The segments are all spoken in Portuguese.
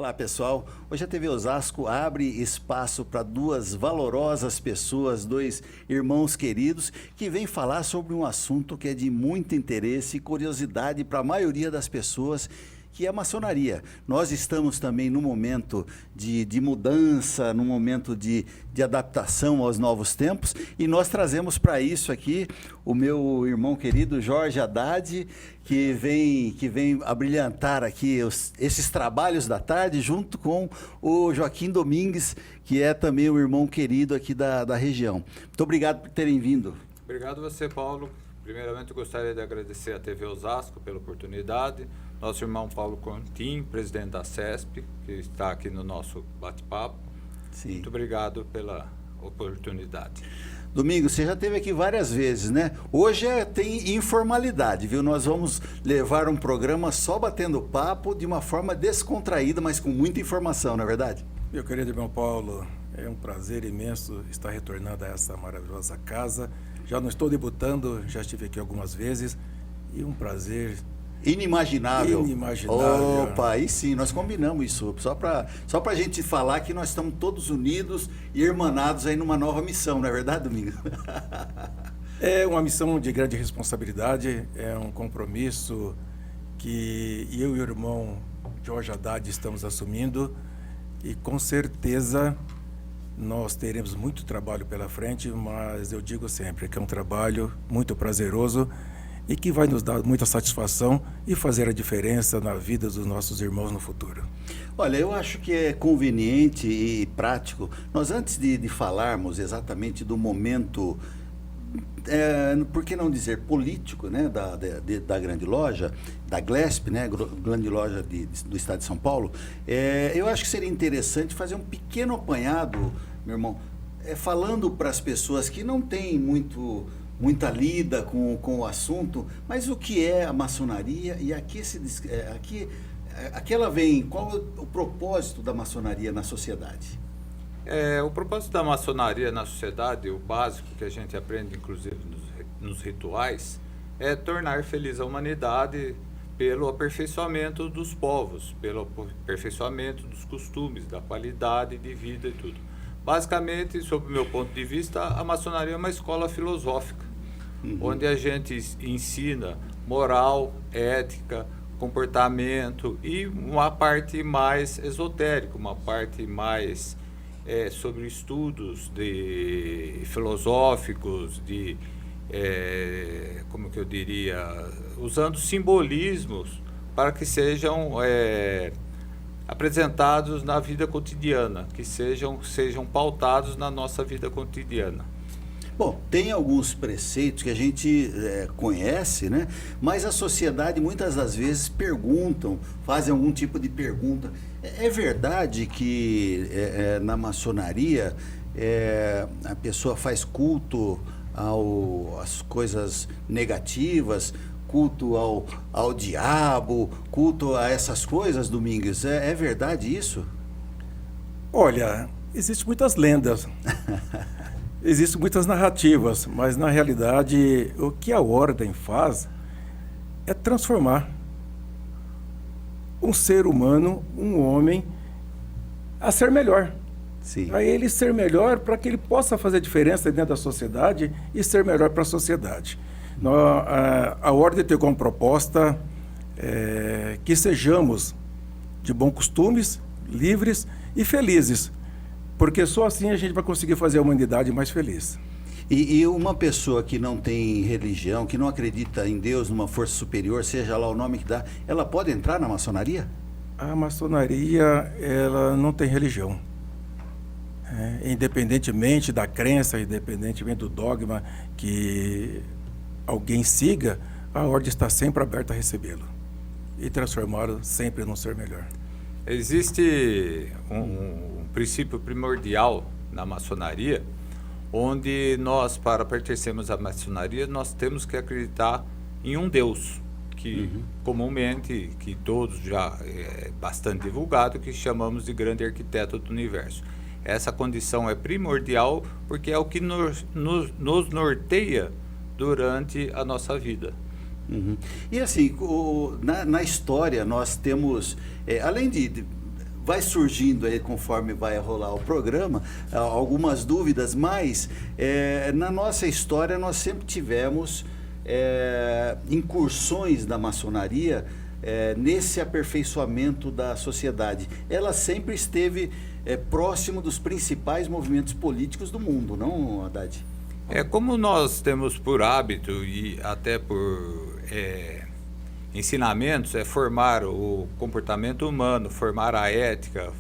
Olá pessoal, hoje a TV Osasco abre espaço para duas valorosas pessoas, dois irmãos queridos que vêm falar sobre um assunto que é de muito interesse e curiosidade para a maioria das pessoas, que é a maçonaria. Nós estamos também num momento de mudança, num momento de adaptação aos novos tempos, e nós trazemos para isso aqui o meu irmão querido Jorge Haddad, que vem abrilhantar aqui esses trabalhos da tarde, junto com o Joaquim Domingues, que é também um irmão querido aqui da região. Muito obrigado por terem vindo. Obrigado você, Paulo. Primeiramente, eu gostaria de agradecer à TV Osasco pela oportunidade. Nosso irmão Paulo Contim, presidente da CESP, que está aqui no nosso bate-papo. Muito obrigado pela oportunidade. Domingos, você já esteve aqui várias vezes, né? Hoje tem informalidade, viu? Nós vamos levar um programa só batendo papo de uma forma descontraída, mas com muita informação, não é verdade? Meu querido irmão Paulo, é um prazer imenso estar retornando a essa maravilhosa casa. Já não estou debutando, já estive aqui algumas vezes e um prazer inimaginável. Inimaginável. Opa, aí sim, nós combinamos isso, só pra gente falar que nós estamos todos unidos e irmanados aí numa nova missão, não é verdade, Domingos? É uma missão de grande responsabilidade, é um compromisso que eu e o irmão Jorge Haddad estamos assumindo, e com certeza nós teremos muito trabalho pela frente, mas eu digo sempre que é um trabalho muito prazeroso e que vai nos dar muita satisfação e fazer a diferença na vida dos nossos irmãos no futuro. Olha, eu acho que é conveniente e prático, nós antes de falarmos exatamente do momento, por que não dizer político, né, da grande loja, da GLESP, né, grande loja do estado de São Paulo, eu acho que seria interessante fazer um pequeno apanhado, meu irmão, falando para as pessoas que não têm muita lida com o assunto, mas o que é a maçonaria e aqui ela vem, qual é o propósito da maçonaria na sociedade? O propósito da maçonaria na sociedade, o básico que a gente aprende inclusive nos rituais, é tornar feliz a humanidade pelo aperfeiçoamento dos povos, pelo aperfeiçoamento dos costumes, da qualidade de vida e tudo. Basicamente, sob o meu ponto de vista, a maçonaria é uma escola filosófica, onde a gente ensina moral, ética, comportamento e uma parte mais esotérica, uma parte mais sobre estudos filosóficos, como que eu diria, usando simbolismos para que sejam apresentados na vida cotidiana, que sejam pautados na nossa vida cotidiana. Bom, tem alguns preceitos que a gente conhece, né? Mas a sociedade muitas das vezes fazem algum tipo de pergunta. É verdade que na maçonaria a pessoa faz culto às coisas negativas, culto ao diabo, culto a essas coisas, Domingos? É verdade isso? Olha, existem muitas lendas, existem muitas narrativas, mas na realidade o que a ordem faz é transformar um ser humano, um homem, a ser melhor. Sim. A ele ser melhor para que ele possa fazer diferença dentro da sociedade e ser melhor para a sociedade. A ordem tem como proposta que sejamos de bons costumes, livres e felizes, porque só assim a gente vai conseguir fazer a humanidade mais feliz. E uma pessoa que não tem religião, que não acredita em Deus, numa força superior, seja lá o nome que dá, ela pode entrar na maçonaria? A maçonaria, ela não tem religião. Independentemente da crença, independentemente do dogma que alguém siga, a ordem está sempre aberta a recebê-lo e transformá-lo sempre num ser melhor. Existe um princípio primordial na maçonaria, onde nós, para pertencermos à maçonaria, nós temos que acreditar em um Deus, que comumente, que todos já é bastante divulgado, que chamamos de grande arquiteto do universo. Essa condição é primordial porque é o que nos norteia durante a nossa vida. E assim, na história nós temos, além de vai surgindo aí, conforme vai rolar o programa, algumas dúvidas, mas na nossa história nós sempre tivemos incursões da maçonaria nesse aperfeiçoamento da sociedade. Ela sempre esteve próximo dos principais movimentos políticos do mundo, não, Haddad? Como nós temos por hábito e até por ensinamentos, formar o comportamento humano, formar a ética,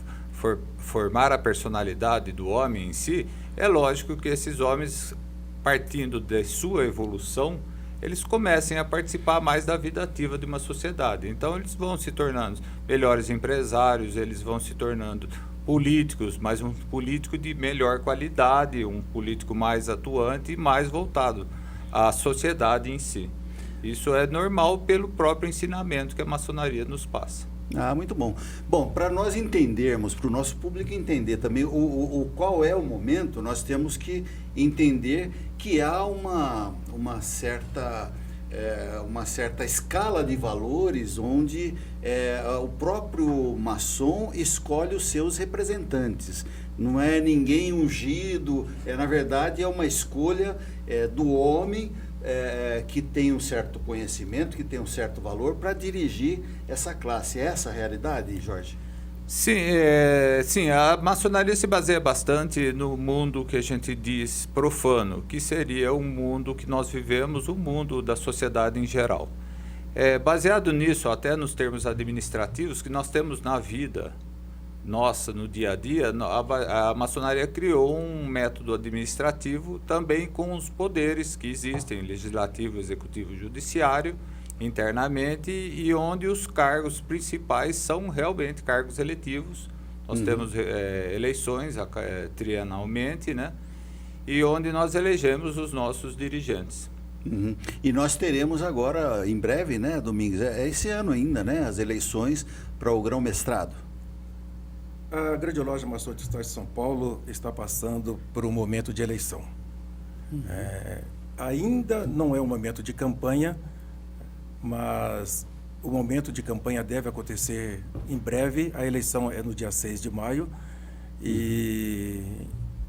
formar a personalidade do homem em si, é lógico que esses homens, partindo de sua evolução, eles comecem a participar mais da vida ativa de uma sociedade. Então eles vão se tornando melhores empresários, eles vão se tornando políticos, mas um político de melhor qualidade, um político mais atuante e mais voltado à sociedade em si. Isso é normal pelo próprio ensinamento que a maçonaria nos passa. Muito bom. Bom, para nós entendermos, para o nosso público entender também qual é o momento, nós temos que entender que há uma certa escala de valores onde o próprio maçom escolhe os seus representantes. Não é ninguém ungido, na verdade é uma escolha do homem que tem um certo conhecimento, que tem um certo valor para dirigir essa classe. É essa a realidade, Jorge? Sim, a maçonaria se baseia bastante no mundo que a gente diz profano, que seria o mundo que nós vivemos, o mundo da sociedade em geral. Baseado nisso, até nos termos administrativos que nós temos na vida nossa, no dia a dia, a maçonaria criou um método administrativo também com os poderes que existem, legislativo, executivo, judiciário, internamente, e onde os cargos principais são realmente cargos eletivos. Nós temos eleições trienalmente, né? E onde nós elegemos os nossos dirigentes. E nós teremos agora, em breve, né, Domingos, esse ano ainda, né, as eleições para o grão-mestrado. A Grande Loja Maçom do Estado de São Paulo está passando por um momento de eleição. Ainda não é um momento de campanha, mas o momento de campanha deve acontecer em breve. A eleição é no dia 6 de maio e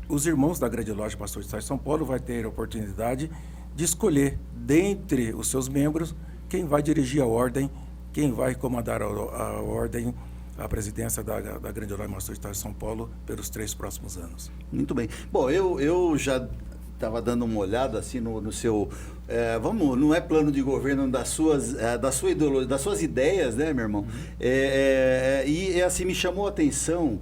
os irmãos da Grande Loja Maçom do Estado de São Paulo vai ter a oportunidade de escolher, dentre os seus membros, quem vai dirigir a ordem, quem vai comandar a ordem, a presidência da Grande Loja Maçom do Estado de São Paulo pelos 3 próximos anos. Muito bem. Bom, eu já estava dando uma olhada assim no seu, não é plano de governo da sua ideologia, das suas ideias, né, meu irmão? E assim me chamou a atenção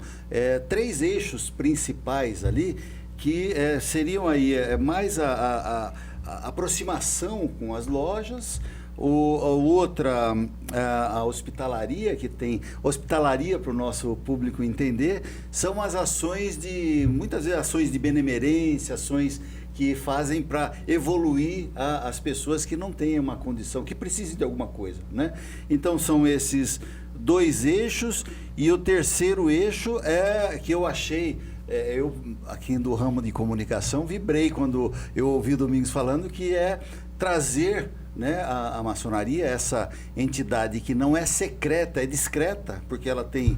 3 eixos principais ali que seriam aí mais a aproximação com as lojas. Outra, a hospitalaria, que tem hospitalaria para o nosso público entender, são as ações muitas vezes ações de benemerência, ações que fazem para evoluir as pessoas que não têm uma condição, que precisem de alguma coisa, né? Então são esses 2 eixos, e o terceiro eixo que eu achei, eu aqui do ramo de comunicação vibrei quando eu ouvi o Domingos falando, que é trazer, né, a maçonaria, essa entidade que não é secreta, é discreta, porque ela tem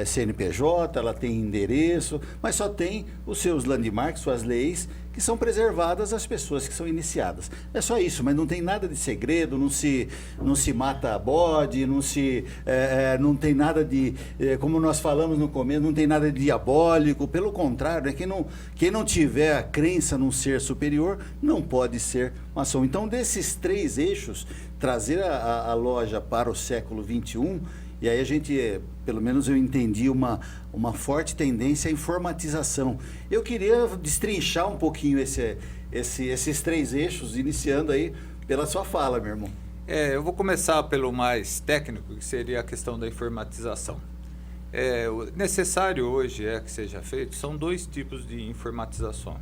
CNPJ, ela tem endereço, mas só tem os seus landmarks, suas leis, que são preservadas às pessoas que são iniciadas. É só isso, mas não tem nada de segredo, não se mata bode, não tem nada de, como nós falamos no começo, não tem nada de diabólico. Pelo contrário, quem não tiver a crença num ser superior não pode ser maçom. Então, desses 3 eixos, trazer a loja para o século XXI, e aí a gente, pelo menos eu entendi, uma forte tendência à informatização. Eu queria destrinchar um pouquinho esses 3 eixos, iniciando aí pela sua fala, meu irmão. Eu vou começar pelo mais técnico, que seria a questão da informatização. O necessário hoje que seja feito são 2 tipos de informatização.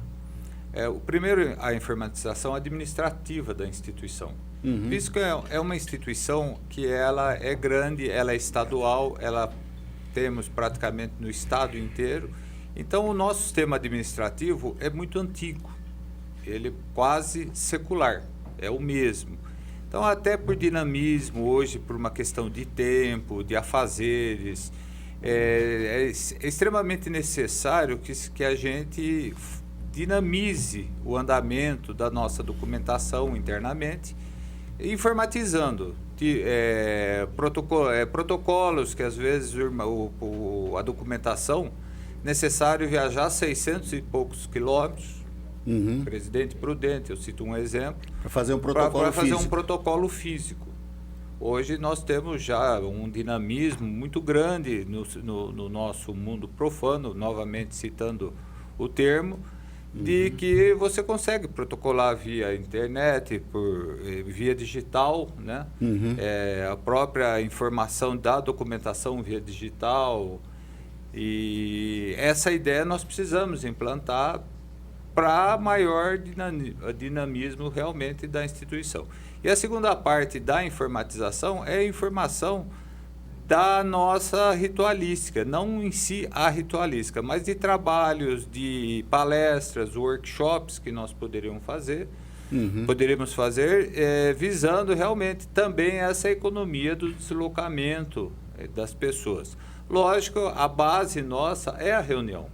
O primeiro, a informatização administrativa da instituição. Visto que é uma instituição que ela é grande, ela é estadual, temos praticamente no estado inteiro. Então, o nosso sistema administrativo é muito antigo, ele é quase secular, é o mesmo. Então, até por dinamismo hoje, por uma questão de tempo, de afazeres, é extremamente necessário que a gente dinamize o andamento da nossa documentação internamente, informatizando protocolos que às vezes a documentação necessário viajar 600 e poucos quilômetros. Presidente Prudente, eu cito um exemplo, para fazer um protocolo fazer físico. um protocolo físico. Hoje nós temos já um dinamismo muito grande no nosso mundo profano, novamente citando o termo, de que você consegue protocolar via internet, via digital, né? A própria informação da documentação via digital. E essa ideia nós precisamos implantar para maior dinamismo realmente da instituição. E a segunda parte da informatização é a informação da nossa ritualística, não em si a ritualística, mas de trabalhos, de palestras, workshops que nós poderíamos fazer, visando realmente também essa economia do deslocamento das pessoas. Lógico, a base nossa é a reunião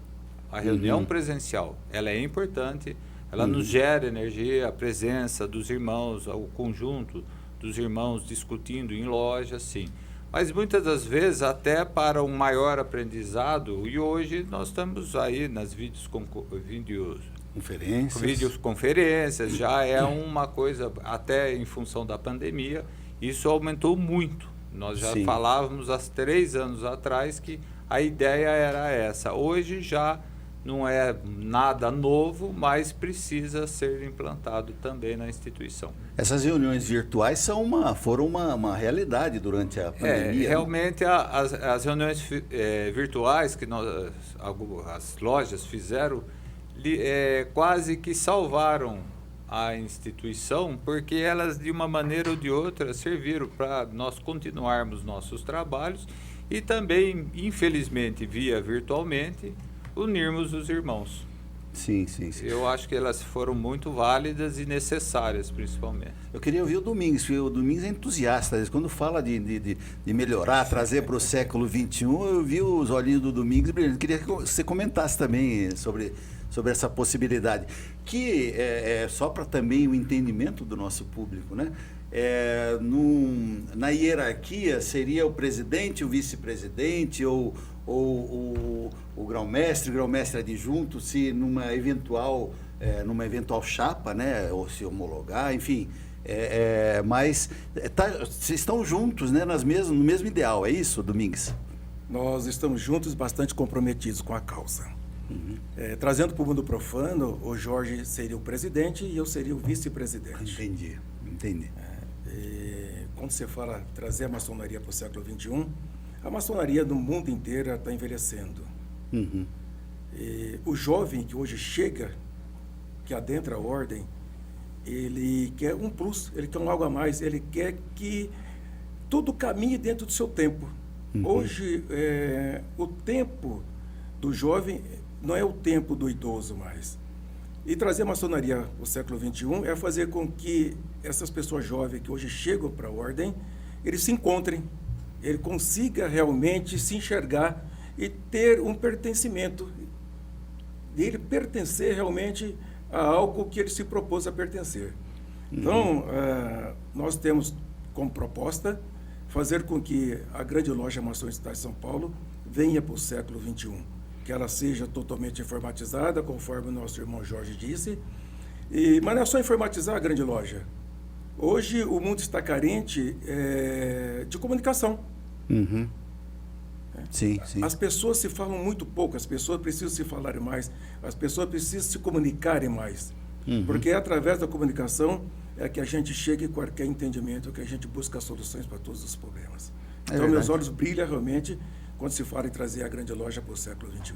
presencial. Ela é importante, ela nos gera energia, a presença dos irmãos, o conjunto dos irmãos discutindo em loja, sim. Mas muitas das vezes, até para um maior aprendizado, e hoje nós estamos aí nas videoconferências, já é uma coisa, até em função da pandemia, isso aumentou muito. Nós já falávamos há 3 anos atrás que a ideia era essa. Hoje já não é nada novo, mas precisa ser implantado também na instituição. Essas reuniões virtuais foram uma realidade durante a pandemia. Realmente, as reuniões virtuais que as lojas fizeram quase que salvaram a instituição, porque elas, de uma maneira ou de outra, serviram para nós continuarmos nossos trabalhos e também, infelizmente, virtualmente, unirmos os irmãos. Sim. Eu acho que elas foram muito válidas e necessárias, principalmente. Eu queria ouvir o Domingos, porque o Domingos é entusiasta. Quando fala de melhorar, trazer para o século XXI, eu vi os olhinhos do Domingos brilhando. Queria que você comentasse também sobre essa possibilidade, que só para também o entendimento do nosso público, né? Na hierarquia seria o presidente, o vice-presidente ou o grão-mestre adjunto, se numa eventual chapa, né, ou se homologar, enfim, mas vocês estão juntos, né, no mesmo ideal, é isso, Domingos? Nós estamos juntos, bastante comprometidos com a causa. Trazendo para o mundo profano, o Jorge seria o presidente e eu seria o vice-presidente. Entendi. Quando você fala trazer a maçonaria para o século XXI, a maçonaria no mundo inteiro está envelhecendo. O jovem que hoje chega, que adentra a ordem, ele quer um plus, ele quer um algo a mais, ele quer que tudo caminhe dentro do seu tempo. Hoje, o tempo do jovem não é o tempo do idoso mais. E trazer a maçonaria para o século XXI é fazer com que essas pessoas jovens que hoje chegam para a ordem, eles se encontrem, ele consiga realmente se enxergar e ter um pertencimento, ele pertencer realmente a algo que ele se propôs a pertencer. Então, nós temos como proposta fazer com que a grande loja Maçons do Estado de São Paulo venha para o século XXI, que ela seja totalmente informatizada, conforme o nosso irmão Jorge disse, mas não é só informatizar a grande loja. Hoje o mundo está carente de comunicação. Sim. As pessoas se falam muito pouco, as pessoas precisam se falarem mais, as pessoas precisam se comunicarem mais. Porque é através da comunicação que a gente chega em qualquer entendimento, que a gente busca soluções para todos os problemas. Então, meus olhos brilham realmente quando se fala em trazer a grande loja para o século XXI.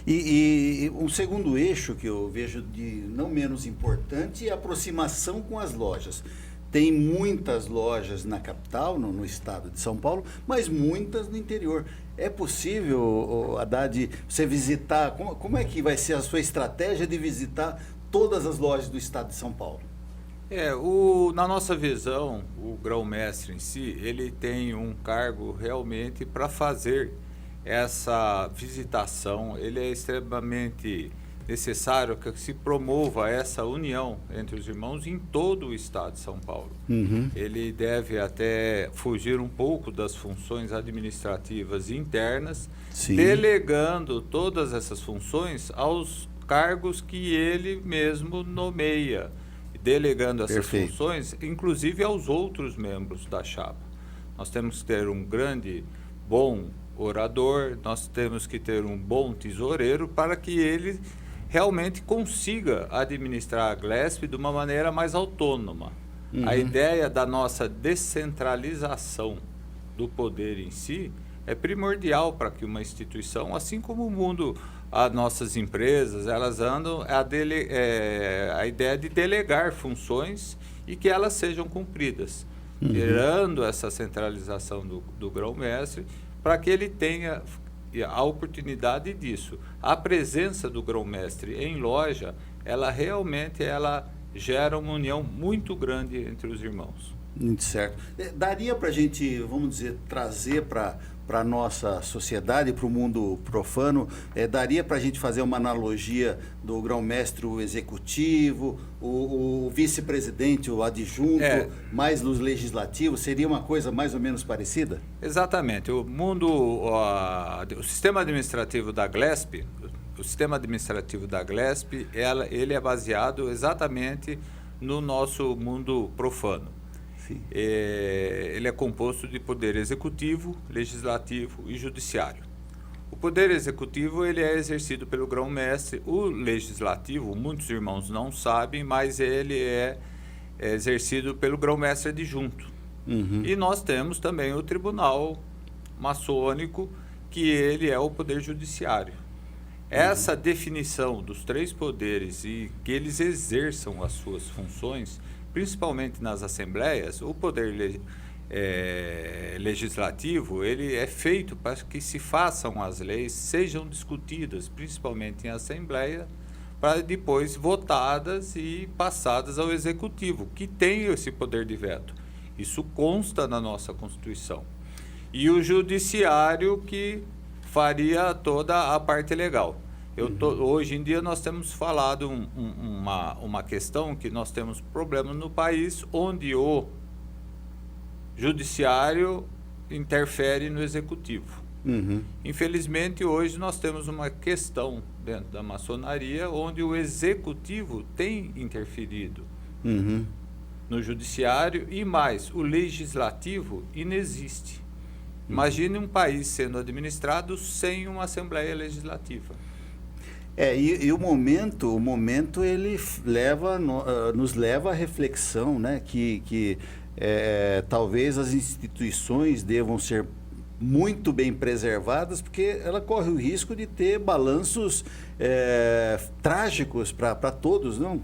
E um segundo eixo que eu vejo de não menos importante é a aproximação com as lojas. Tem muitas lojas na capital, no estado de São Paulo, mas muitas no interior. É possível, Haddad, você visitar, como é que vai ser a sua estratégia de visitar todas as lojas do estado de São Paulo? Na nossa visão, o grão-mestre em si, ele tem um cargo realmente para fazer essa visitação, ele é extremamente necessário que se promova essa união entre os irmãos em todo o estado de São Paulo. Ele deve até fugir um pouco das funções administrativas internas, Sim. delegando todas essas funções aos cargos que ele mesmo nomeia, delegando essas Perfeito. funções, inclusive aos outros membros da chapa. Nós temos que ter um grande, bom orador, nós temos que ter um bom tesoureiro para que ele realmente consiga administrar a Glesp de uma maneira mais autônoma. A ideia da nossa descentralização do poder em si é primordial para que uma instituição, assim como o mundo, as nossas empresas, elas andam a ideia de delegar funções e que elas sejam cumpridas, gerando essa centralização do grão-mestre para que ele tenha a oportunidade disso. A presença do grão-mestre em loja, ela realmente gera uma união muito grande entre os irmãos. Muito certo. Daria para a gente, vamos dizer, trazer para a nossa sociedade, para o mundo profano, daria para a gente fazer uma analogia do grão-mestre executivo, o vice-presidente, o adjunto, mais nos legislativos, seria uma coisa mais ou menos parecida? Exatamente. O sistema administrativo da Glesp, ele é baseado exatamente no nosso mundo profano. Ele é composto de poder executivo, legislativo e judiciário. O poder executivo ele é exercido pelo grão-mestre. O legislativo, muitos irmãos não sabem, mas ele é exercido pelo grão-mestre adjunto. E nós temos também o tribunal maçônico, que ele é o poder judiciário. Essa definição dos três poderes e que eles exerçam as suas funções, principalmente nas assembleias, o poder legislativo ele é feito para que se façam as leis, sejam discutidas, principalmente em assembleia, para depois votadas e passadas ao executivo, que tem esse poder de veto. Isso consta na nossa Constituição. E o judiciário que faria toda a parte legal. Hoje em dia nós temos falado uma questão que nós temos problemas no país onde o judiciário interfere no executivo. Infelizmente hoje nós temos uma questão dentro da maçonaria onde o executivo tem interferido no judiciário e mais, o legislativo inexiste. Imagine um país sendo administrado sem uma Assembleia Legislativa. E o momento ele nos leva à reflexão, né, que talvez as instituições devam ser muito bem preservadas, porque ela corre o risco de ter balanços trágicos para todos, não?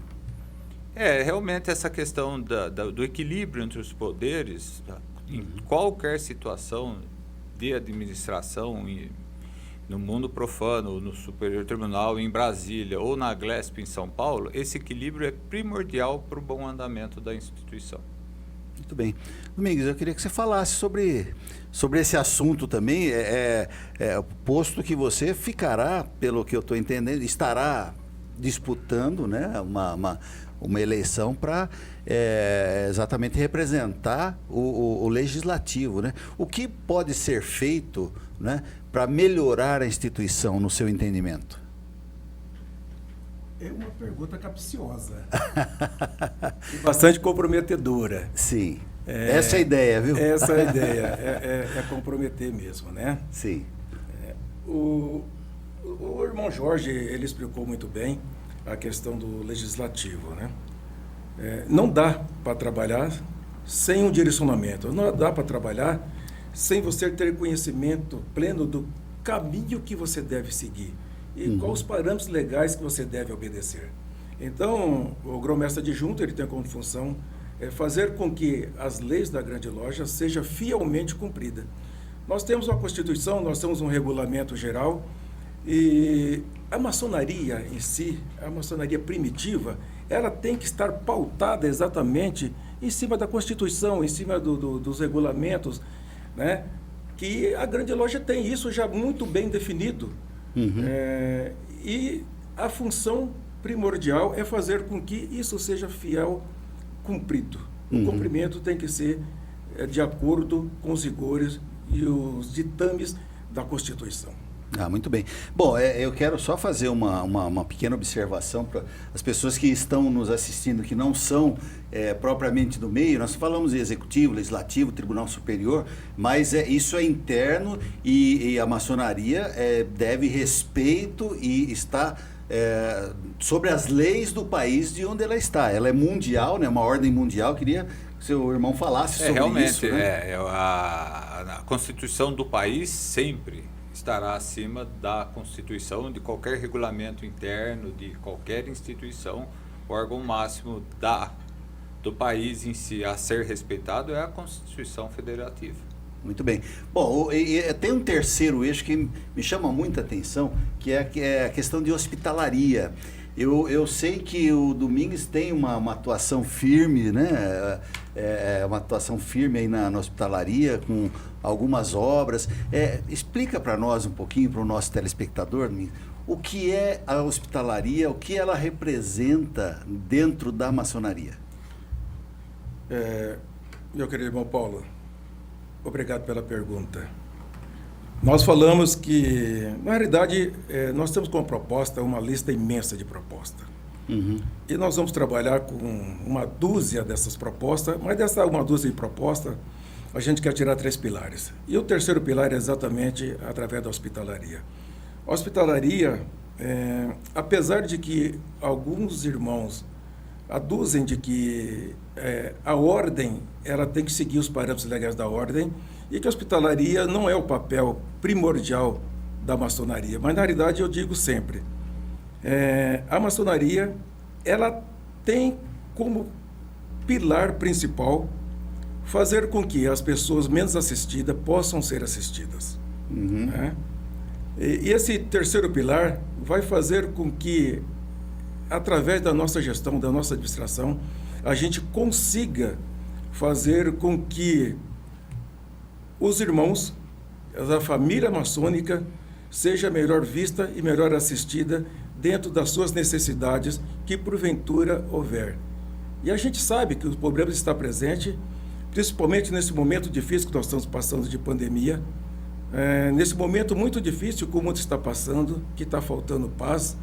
Realmente essa questão do equilíbrio entre os poderes, em qualquer situação de administração, no mundo profano, no Superior Tribunal, em Brasília ou na Glesp em São Paulo, esse equilíbrio é primordial para o bom andamento da instituição. Muito bem. Domingos, eu queria que você falasse sobre esse assunto também, posto que você ficará, pelo que eu estou entendendo, estará disputando, né, uma eleição para exatamente representar o legislativo, né? O que pode ser feito, né, para melhorar a instituição, no seu entendimento? É uma pergunta capciosa e bastante comprometedora. Sim, essa é a ideia, viu? Essa é a ideia, é comprometer mesmo, né? Sim. O irmão Jorge, ele explicou muito bem a questão do legislativo, né? Não dá para trabalhar sem um direcionamento, não dá para trabalhar sem você ter conhecimento pleno do caminho que você deve seguir e quais os parâmetros legais que você deve obedecer. Então, o grão-mestre adjunto, ele tem como função fazer com que as leis da grande loja sejam fielmente cumpridas. Nós temos uma Constituição, nós temos um regulamento geral e a maçonaria em si, a maçonaria primitiva, ela tem que estar pautada exatamente em cima da Constituição, em cima dos regulamentos, né? que a grande loja tem isso já muito bem definido. E a função primordial é fazer com que isso seja fiel cumprido. O cumprimento tem que ser de acordo com os rigores e os ditames da Constituição. Ah, muito bem. Bom, eu quero só fazer uma pequena observação para as pessoas que estão nos assistindo, que não são propriamente do meio. Nós falamos de executivo, legislativo, tribunal superior, mas isso é interno e a maçonaria deve respeito e está sobre as leis do país de onde ela está. Ela é mundial, né, uma ordem mundial. Queria que seu irmão falasse sobre realmente, isso. Né? A Constituição do país sempre estará acima da Constituição, de qualquer regulamento interno, de qualquer instituição. O órgão máximo do país em si a ser respeitado é a Constituição Federativa. Muito bem. Bom, tem um terceiro eixo que me chama muita atenção, que é a questão de hospitalaria. Eu sei que o Domingues tem uma atuação firme, né? Uma atuação firme aí na hospitalaria, com algumas obras. Explica para nós um pouquinho, para o nosso telespectador, Domingues, o que é a hospitalaria, o que ela representa dentro da maçonaria. Meu querido irmão Paulo, obrigado pela pergunta. Nós falamos que, na realidade, nós temos como proposta uma lista imensa de propostas. E nós vamos trabalhar com uma dúzia dessas propostas, mas dessa uma dúzia de propostas, a gente quer tirar 3 pilares. E o terceiro pilar é exatamente através da hospitalaria. A hospitalaria, apesar de que alguns irmãos aduzem de que a ordem ela tem que seguir os parâmetros legais da ordem e que a hospitalaria não é o papel primordial da maçonaria. Mas, na realidade, eu digo sempre, a maçonaria ela tem como pilar principal fazer com que as pessoas menos assistidas possam ser assistidas. Né? E esse terceiro pilar vai fazer com que, através da nossa gestão, da nossa administração, a gente consiga fazer com que os irmãos da família maçônica seja melhor vista e melhor assistida dentro das suas necessidades que porventura houver. E a gente sabe que o problema está presente, principalmente nesse momento difícil que nós estamos passando de pandemia, nesse momento muito difícil que o mundo está passando, que está faltando paz.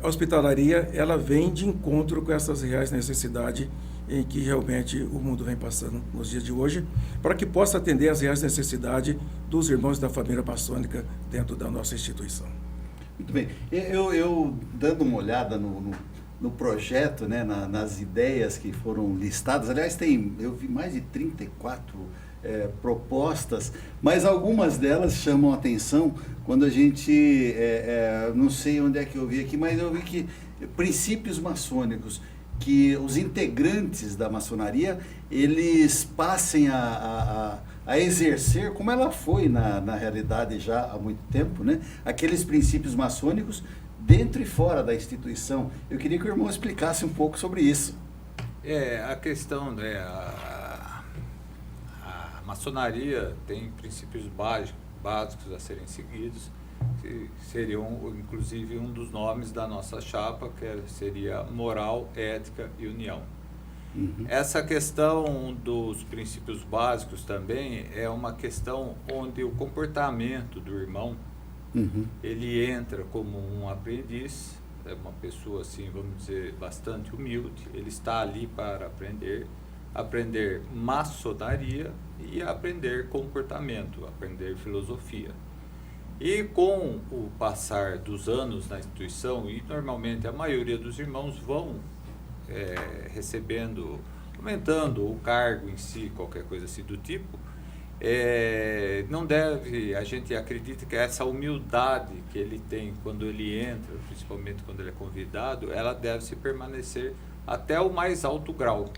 A hospitalaria ela vem de encontro com essas reais necessidades em que realmente o mundo vem passando nos dias de hoje, para que possa atender às reais necessidades dos irmãos da família maçônica dentro da nossa instituição. Muito bem. Eu dando uma olhada no projeto, né, nas ideias que foram listadas, aliás, eu vi mais de 34 propostas, mas algumas delas chamam a atenção quando a gente, não sei onde é que eu vi aqui, mas eu vi que princípios maçônicos, que os integrantes da maçonaria, eles passem a exercer, como ela foi na realidade já há muito tempo, né? Aqueles princípios maçônicos dentro e fora da instituição. Eu queria que o irmão explicasse um pouco sobre isso. A questão, a maçonaria tem princípios básicos a serem seguidos, que seriam, inclusive, um dos nomes da nossa chapa, que seria moral, ética e união. Essa questão dos princípios básicos também é uma questão onde o comportamento do irmão, ele entra como um aprendiz, é uma pessoa, assim, vamos dizer, bastante humilde, ele está ali para aprender maçonaria e aprender comportamento, aprender filosofia. E com o passar dos anos na instituição, e normalmente a maioria dos irmãos vão aumentando o cargo em si, qualquer coisa assim do tipo, não deve, a gente acredita que essa humildade que ele tem quando ele entra, principalmente quando ele é convidado, ela deve se permanecer até o mais alto grau.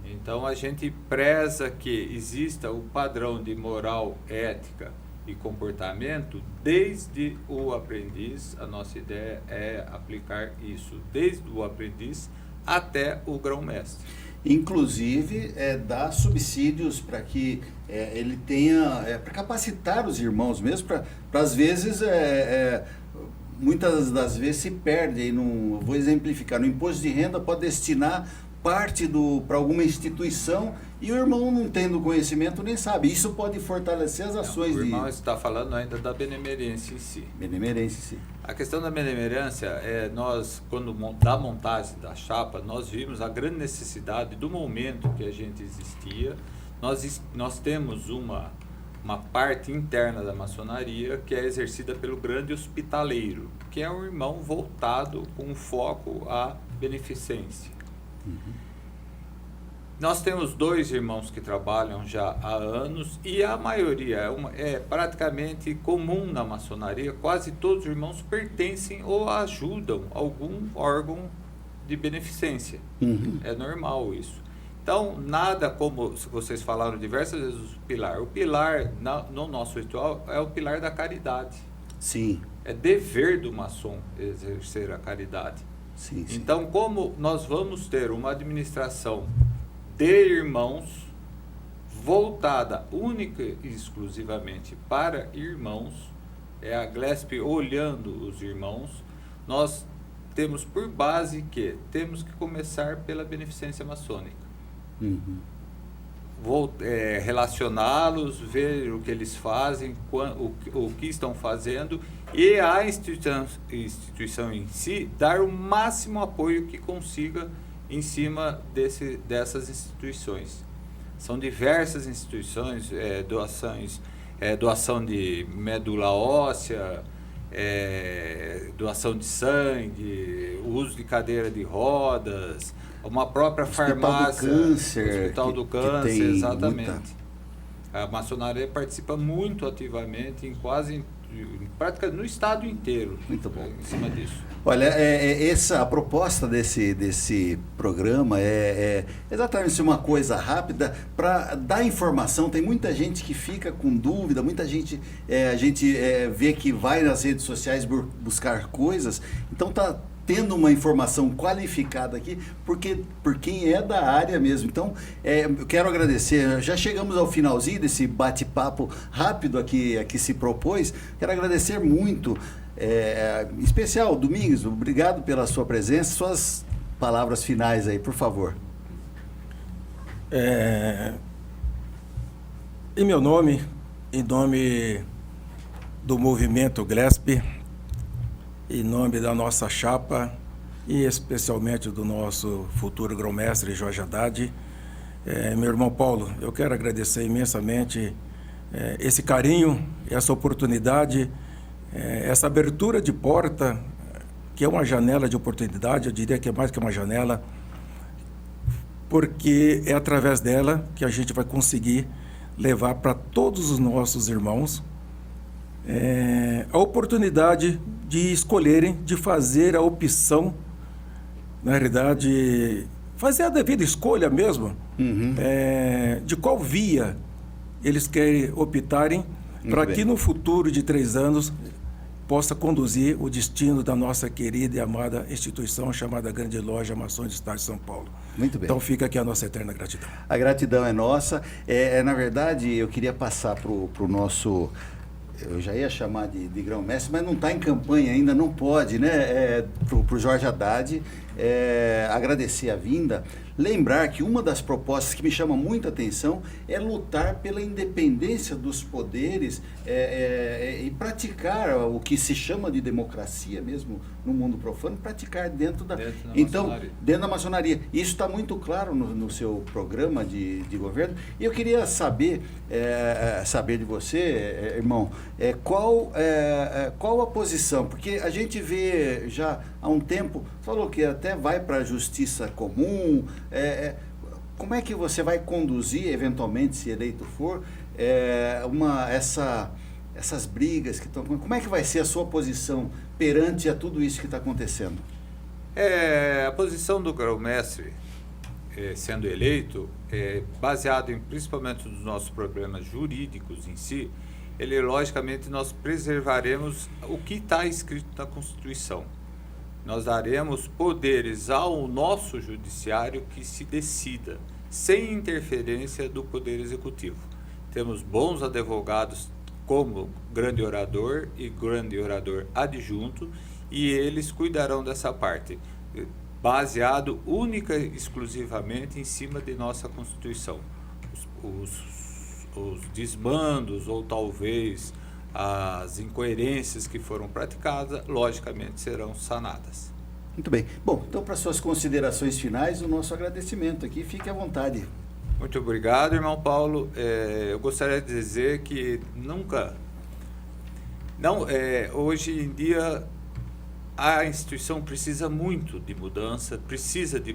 Então a gente preza que exista o padrão de moral, ética e comportamento desde o aprendiz. A nossa ideia é aplicar isso desde o aprendiz até o grão-mestre. Inclusive, dar subsídios para que ele tenha, para capacitar os irmãos mesmo, para às vezes, muitas das vezes se perde, aí vou exemplificar, no imposto de renda pode destinar parte para alguma instituição e o irmão não tendo conhecimento nem sabe. Isso pode fortalecer as ações. O irmão está falando ainda da benemerência em si. Benemerência, sim. A questão da benemerência, nós, quando da montagem da chapa, nós vimos a grande necessidade do momento que a gente existia. Nós temos uma parte interna da maçonaria que é exercida pelo grande hospitaleiro, que é um irmão voltado com foco à beneficência. Nós temos 2 irmãos que trabalham já há anos e a maioria é praticamente comum na maçonaria, quase todos os irmãos pertencem ou ajudam algum órgão de beneficência. É normal isso. Então, nada como vocês falaram diversas vezes o pilar. O pilar no nosso ritual é o pilar da caridade. Sim. É dever do maçom exercer a caridade. Sim, sim. Então, como nós vamos ter uma administração de irmãos voltada única e exclusivamente para irmãos, é a GLESP olhando os irmãos, nós temos por base que temos que começar pela beneficência maçônica. Relacioná-los, ver o que eles fazem, o que estão fazendo, e a instituição em si dar o máximo apoio que consiga em cima dessas instituições. São diversas instituições, doação de medula óssea, doação de sangue, uso de cadeira de rodas, uma própria farmácia, Hospital do Câncer, exatamente. A maçonaria participa muito ativamente praticamente no estado inteiro. Muito bom. Em cima disso. Olha, a proposta desse programa é exatamente uma coisa rápida para dar informação. Tem muita gente que fica com dúvida, muita gente, a gente vê que vai nas redes sociais buscar coisas, então tá tendo uma informação qualificada aqui, por quem é da área mesmo. Então, eu quero agradecer, já chegamos ao finalzinho desse bate-papo rápido aqui se propôs, quero agradecer muito, em especial, Domingos, obrigado pela sua presença, suas palavras finais aí, por favor. Em meu nome, em nome do movimento GLESP, em nome da nossa chapa e especialmente do nosso futuro grão-mestre Jorge Haddad, meu irmão Paulo, eu quero agradecer imensamente esse carinho, essa oportunidade, essa abertura de porta, que é uma janela de oportunidade, eu diria que é mais que uma janela, porque é através dela que a gente vai conseguir levar para todos os nossos irmãos a oportunidade de escolherem, de fazer a opção, na realidade, fazer a devida escolha mesmo, de qual via eles querem optarem, para que no futuro de 3 anos possa conduzir o destino da nossa querida e amada instituição chamada Grande Loja Maçons do Estado de São Paulo. Muito bem. Então fica aqui a nossa eterna gratidão. A gratidão é nossa. Na verdade, eu queria passar para o nosso... Eu já ia chamar de grão-mestre, mas não está em campanha ainda, não pode, né? Para o Jorge Haddad, agradecer a vinda. Lembrar que uma das propostas que me chama muita atenção é lutar pela independência dos poderes e praticar o que se chama de democracia mesmo no mundo profano, praticar dentro da maçonaria. Isso está muito claro no seu programa de governo. E eu queria saber de você, irmão, qual a posição? Porque a gente vê já há um tempo, falou que até vai para a justiça comum. Como é que você vai conduzir, eventualmente, se eleito for, essas brigas que estão... Como é que vai ser a sua posição perante a tudo isso que está acontecendo? A posição do grão-mestre, sendo eleito, baseado principalmente nos nossos problemas jurídicos em si, logicamente, nós preservaremos o que está escrito na Constituição. Nós daremos poderes ao nosso judiciário que se decida, sem interferência do Poder Executivo. Temos bons advogados como grande orador e grande orador adjunto, e eles cuidarão dessa parte, baseado única e exclusivamente em cima de nossa Constituição. Os desmandos ou talvez as incoerências que foram praticadas, logicamente serão sanadas. Muito bem. Bom, então para suas considerações finais, o nosso agradecimento aqui, fique à vontade. Muito obrigado, irmão Paulo. Eu gostaria de dizer que hoje em dia a instituição precisa muito de mudança, precisa de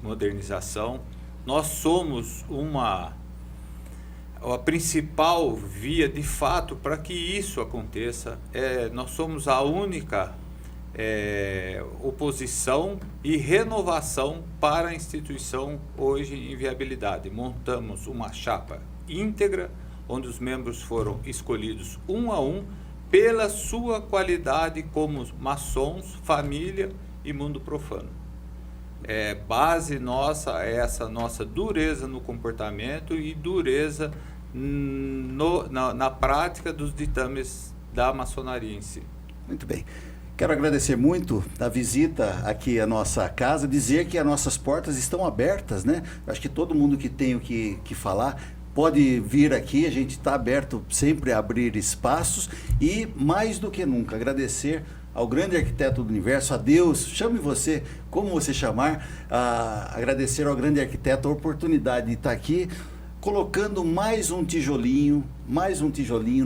modernização. Nós somos a principal via de fato para que isso aconteça. Nós somos a única oposição e renovação para a instituição hoje em viabilidade. Montamos uma chapa íntegra, onde os membros foram escolhidos um a um pela sua qualidade como maçons, família e mundo profano. Base nossa é essa nossa dureza no comportamento e dureza na prática dos ditames da maçonaria em si. Muito bem. Quero agradecer muito a visita aqui à nossa casa, dizer que as nossas portas estão abertas, né? Acho que todo mundo que tem o que falar pode vir aqui, a gente está aberto sempre a abrir espaços e, mais do que nunca, agradecer ao grande arquiteto do universo, a Deus, chame você como você chamar, agradecer ao grande arquiteto a oportunidade de estar aqui, colocando mais um tijolinho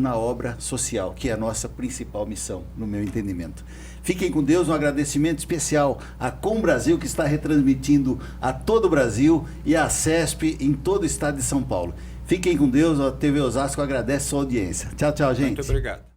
na obra social, que é a nossa principal missão, no meu entendimento. Fiquem com Deus, um agradecimento especial à Com Brasil, que está retransmitindo a todo o Brasil, e à CESP em todo o estado de São Paulo. Fiquem com Deus, a TV Osasco agradece a sua audiência. Tchau, tchau, gente. Muito obrigado.